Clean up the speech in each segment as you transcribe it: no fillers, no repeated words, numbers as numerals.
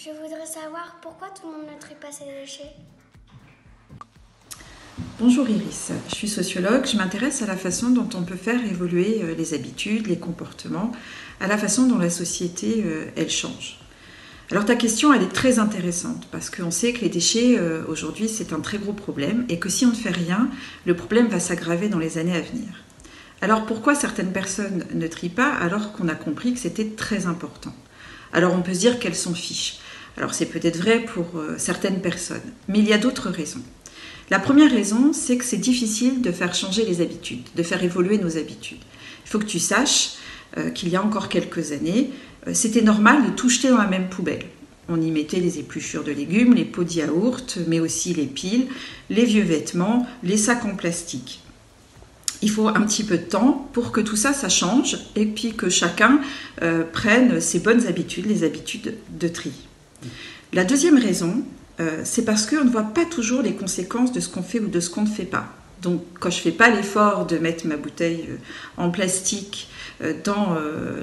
Je voudrais savoir pourquoi tout le monde ne trie pas ses déchets. Bonjour Iris, je suis sociologue, je m'intéresse à la façon dont on peut faire évoluer les habitudes, les comportements, à la façon dont la société elle change. Alors ta question elle est très intéressante parce qu'on sait que les déchets aujourd'hui c'est un très gros problème et que si on ne fait rien, le problème va s'aggraver dans les années à venir. Alors pourquoi certaines personnes ne trient pas alors qu'on a compris que c'était très important? Alors on peut se dire qu'elles s'en fichent. Alors c'est peut-être vrai pour certaines personnes, mais il y a d'autres raisons. La première raison, c'est que c'est difficile de faire changer les habitudes, de faire évoluer nos habitudes. Il faut que tu saches qu'il y a encore quelques années, c'était normal de tout jeter dans la même poubelle. On y mettait les épluchures de légumes, les pots de yaourt, mais aussi les piles, les vieux vêtements, les sacs en plastique. Il faut un petit peu de temps pour que tout ça change et puis que chacun prenne ses bonnes habitudes, les habitudes de tri. La deuxième raison, c'est parce qu'on ne voit pas toujours les conséquences de ce qu'on fait ou de ce qu'on ne fait pas. Donc quand je ne fais pas l'effort de mettre ma bouteille en plastique dans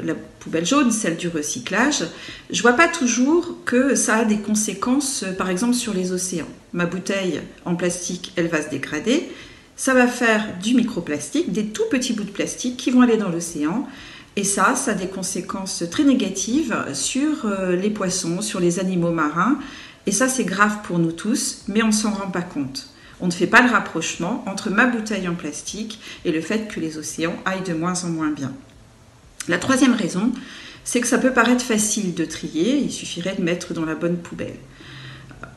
la poubelle jaune, celle du recyclage, je ne vois pas toujours que ça a des conséquences, par exemple sur les océans. Ma bouteille en plastique, elle va se dégrader, ça va faire du microplastique, des tout petits bouts de plastique qui vont aller dans l'océan. Et ça a des conséquences très négatives sur les poissons, sur les animaux marins. Et ça, c'est grave pour nous tous, mais on ne s'en rend pas compte. On ne fait pas le rapprochement entre ma bouteille en plastique et le fait que les océans aillent de moins en moins bien. La troisième raison, c'est que ça peut paraître facile de trier, il suffirait de mettre dans la bonne poubelle.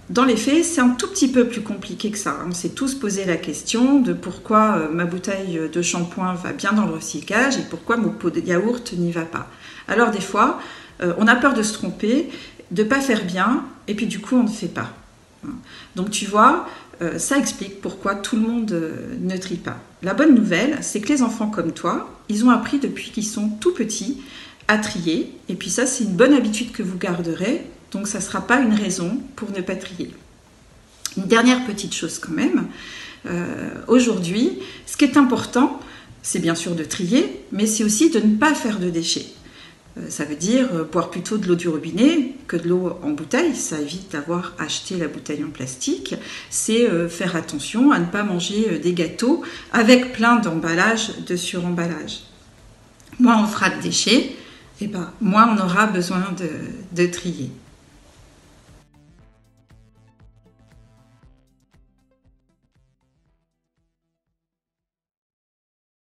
Dans les faits, c'est un tout petit peu plus compliqué que ça. On s'est tous posé la question de pourquoi ma bouteille de shampoing va bien dans le recyclage et pourquoi mon pot de yaourt n'y va pas. Alors des fois, on a peur de se tromper, de ne pas faire bien, et puis du coup, on ne fait pas. Donc tu vois, ça explique pourquoi tout le monde ne trie pas. La bonne nouvelle, c'est que les enfants comme toi, ils ont appris depuis qu'ils sont tout petits à trier, et puis ça, c'est une bonne habitude que vous garderez, donc ça ne sera pas une raison pour ne pas trier. Une dernière petite chose quand même, aujourd'hui, ce qui est important, c'est bien sûr de trier, mais c'est aussi de ne pas faire de déchets. Ça veut dire boire plutôt de l'eau du robinet que de l'eau en bouteille, ça évite d'avoir acheté la bouteille en plastique. C'est faire attention à ne pas manger des gâteaux avec plein d'emballages, de suremballage. Moins on fera de déchets, et moins on aura besoin de trier.